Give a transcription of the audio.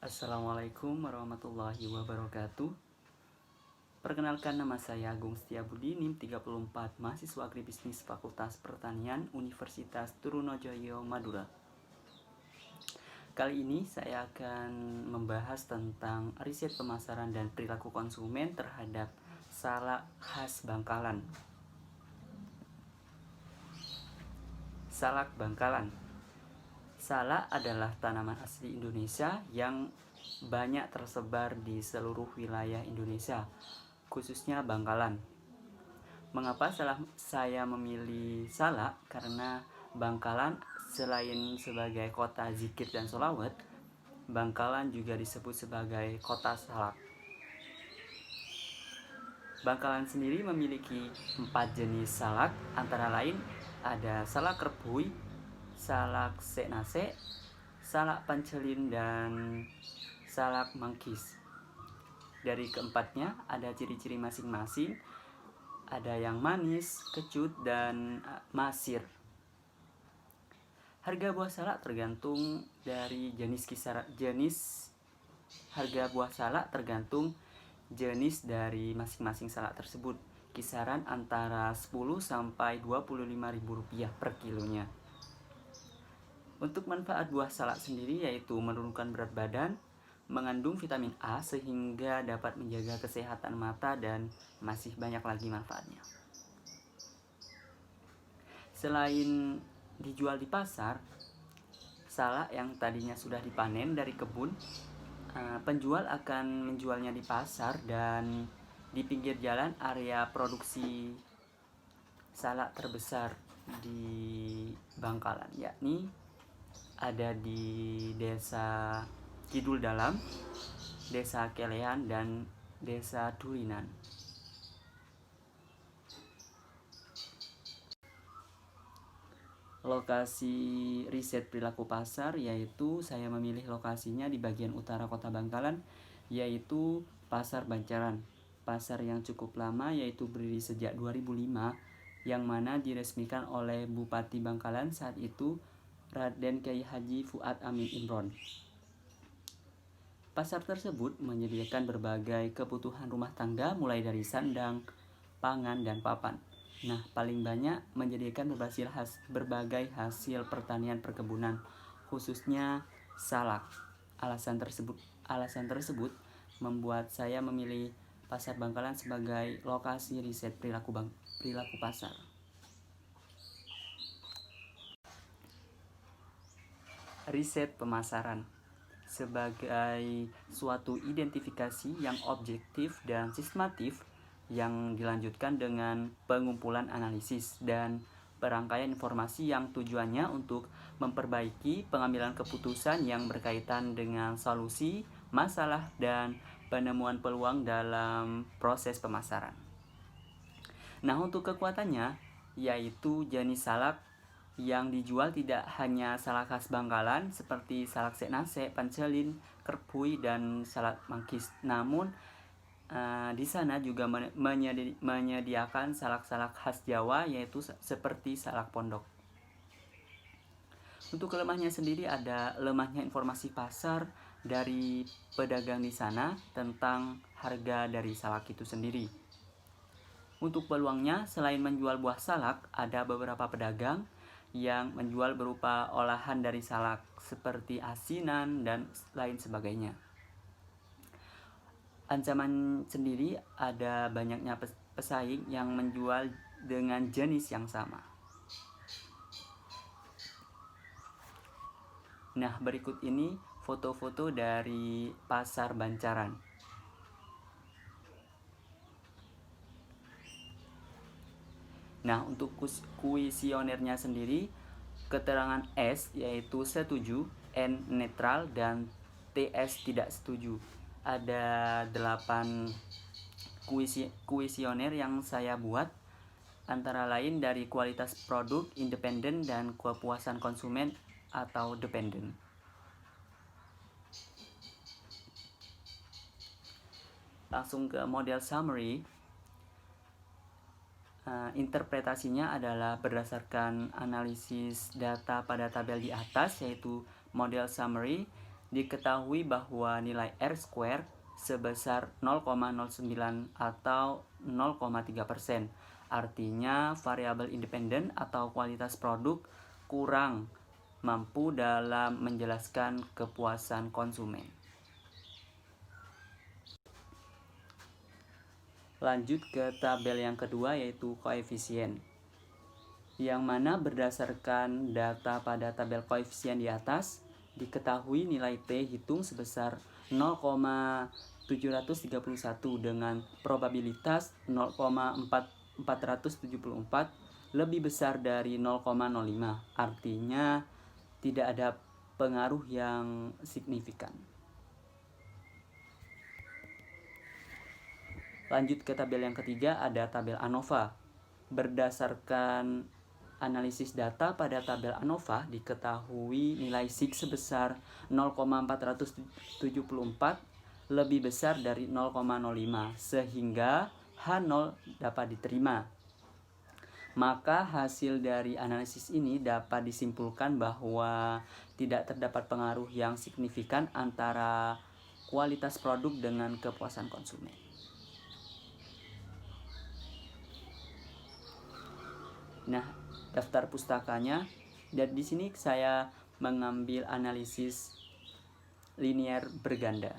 Assalamualaikum warahmatullahi wabarakatuh. Perkenalkan, nama saya Agung Setiabudi, NIM 34, mahasiswa agribisnis Fakultas Pertanian Universitas Trunojoyo, Madura. Kali ini saya akan membahas tentang riset pemasaran dan perilaku konsumen terhadap salak khas Bangkalan. Salak Bangkalan. Salak adalah tanaman asli Indonesia yang banyak tersebar di seluruh wilayah Indonesia, khususnya Bangkalan. Mengapa saya memilih Salak? Karena Bangkalan selain sebagai kota zikir dan sholawat, Bangkalan juga disebut sebagai kota salak. Bangkalan sendiri memiliki 4 jenis salak, antara lain ada salak kerpuy, salak seknase, salak pancelin, dan salak mangkis. Dari keempatnya ada ciri-ciri masing-masing, ada yang manis, kecut, dan masir. Harga buah salak tergantung dari harga buah salak tergantung jenis dari masing-masing salak tersebut. Kisaran antara 10 sampai 25 ribu rupiah per kilonya. Untuk manfaat buah salak sendiri yaitu menurunkan berat badan, mengandung vitamin A sehingga dapat menjaga kesehatan mata, dan masih banyak lagi manfaatnya. Selain dijual di pasar, salak yang tadinya sudah dipanen dari kebun, penjual akan menjualnya di pasar dan di pinggir jalan, area produksi salak terbesar di Bangkalan, yakni ada di Desa Kidul Dalam, Desa Kelean, dan Desa Durinan. Lokasi riset perilaku pasar yaitu saya memilih lokasinya di bagian utara kota Bangkalan, yaitu Pasar Bancaran. Pasar yang cukup lama, yaitu berdiri sejak 2005, yang mana diresmikan oleh Bupati Bangkalan saat itu, Raden Kyai Haji Fuad Amin Imron. Pasar tersebut menyediakan berbagai kebutuhan rumah tangga mulai dari sandang, pangan, dan papan. Nah, paling banyak menyediakan berbagai hasil pertanian perkebunan, khususnya salak. Alasan tersebut membuat saya memilih Pasar Bangkalan sebagai lokasi riset perilaku pasar. Riset pemasaran sebagai suatu identifikasi yang objektif dan sistematif yang dilanjutkan dengan pengumpulan analisis dan perangkaian informasi yang tujuannya untuk memperbaiki pengambilan keputusan yang berkaitan dengan solusi, masalah, dan penemuan peluang dalam proses pemasaran. Nah, untuk kekuatannya yaitu jenis salak yang dijual tidak hanya salak khas Bangkalan seperti salak seknase, pancelin, kerpuy, dan salak mangkis, namun di sana juga menyediakan salak-salak khas Jawa yaitu seperti salak pondok. Untuk kelemahnya sendiri, ada lemahnya informasi pasar dari pedagang di sana tentang harga dari salak itu sendiri. Untuk peluangnya, selain menjual buah salak, ada beberapa pedagang yang menjual berupa olahan dari salak seperti asinan dan lain sebagainya. Ancaman sendiri, ada banyaknya pesaing yang menjual dengan jenis yang sama. Nah, berikut ini foto-foto dari Pasar Bancaran. Nah, untuk kuesionernya sendiri, keterangan S yaitu setuju, N netral, dan TS tidak setuju. Ada 8 kuesioner yang saya buat, antara lain dari kualitas produk, independen, dan kepuasan konsumen atau dependen. Langsung ke model summary. Interpretasinya adalah berdasarkan analisis data pada tabel di atas, yaitu model summary diketahui bahwa nilai R square sebesar 0,09 atau 0,3%. Artinya variabel independen atau kualitas produk kurang mampu dalam menjelaskan kepuasan konsumen. Lanjut ke tabel yang kedua, yaitu koefisien, yang mana berdasarkan data pada tabel koefisien di atas, diketahui nilai P hitung sebesar 0,731 dengan probabilitas 0,474 lebih besar dari 0,05. Artinya tidak ada pengaruh yang signifikan. Lanjut ke tabel yang ketiga, ada tabel ANOVA. Berdasarkan analisis data pada tabel ANOVA, diketahui nilai SIG sebesar 0,474 lebih besar dari 0,05, sehingga H0 dapat diterima. Maka hasil dari analisis ini dapat disimpulkan bahwa tidak terdapat pengaruh yang signifikan antara kualitas produk dengan kepuasan konsumen. Nah, daftar pustakanya, dan di sini saya mengambil analisis linear berganda.